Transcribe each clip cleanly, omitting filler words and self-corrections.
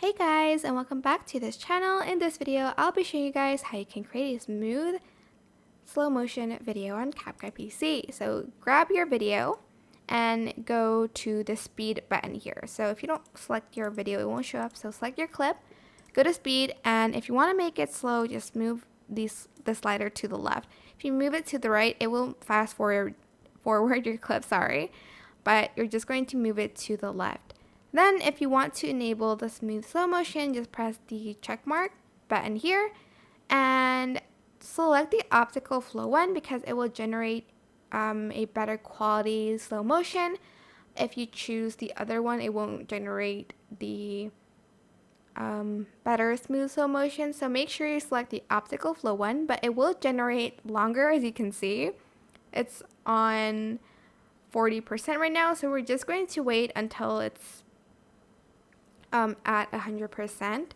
Hey guys, and welcome back to this channel. In this video, I'll be showing you guys how you can create a smooth slow motion video on CapCut PC. So grab your video and go to the speed button here. So if you don't select your video, it won't show up. So select your clip, go to speed, and if you want to make it slow, just move the slider to the left. If you move it to the right, it will fast forward your clip, sorry, but you're just going to move it to the left. Then if you want to enable the smooth slow motion, just press the check mark button here and select the optical flow one because it will generate a better quality slow motion. If you choose the other one, it won't generate the better smooth slow motion. So make sure you select the optical flow one, but it will generate longer, as you can see. It's on 40% right now, so we're just going to wait until it's at 100%.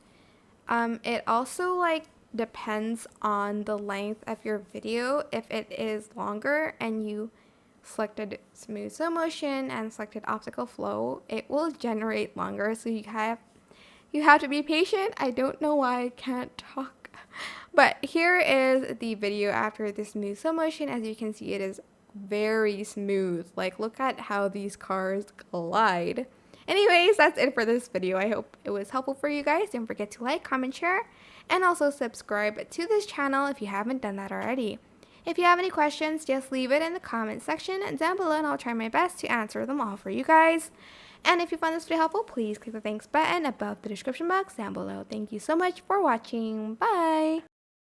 It also depends on the length of your video. If it is longer and you selected smooth slow motion and selected optical flow, it will generate longer, so you have to be patient. I don't know why I can't talk. But here is the video after the smooth slow motion. As you can see, it is very smooth. Like, look at how these cars glide. Anyways, that's it for this video. I hope it was helpful for you guys. Don't forget to like, comment, share, and also subscribe to this channel if you haven't done that already. If you have any questions, just leave it in the comment section down below and I'll try my best to answer them all for you guys. And if you found this video helpful, please click the thanks button above the description box down below. Thank you so much for watching. Bye!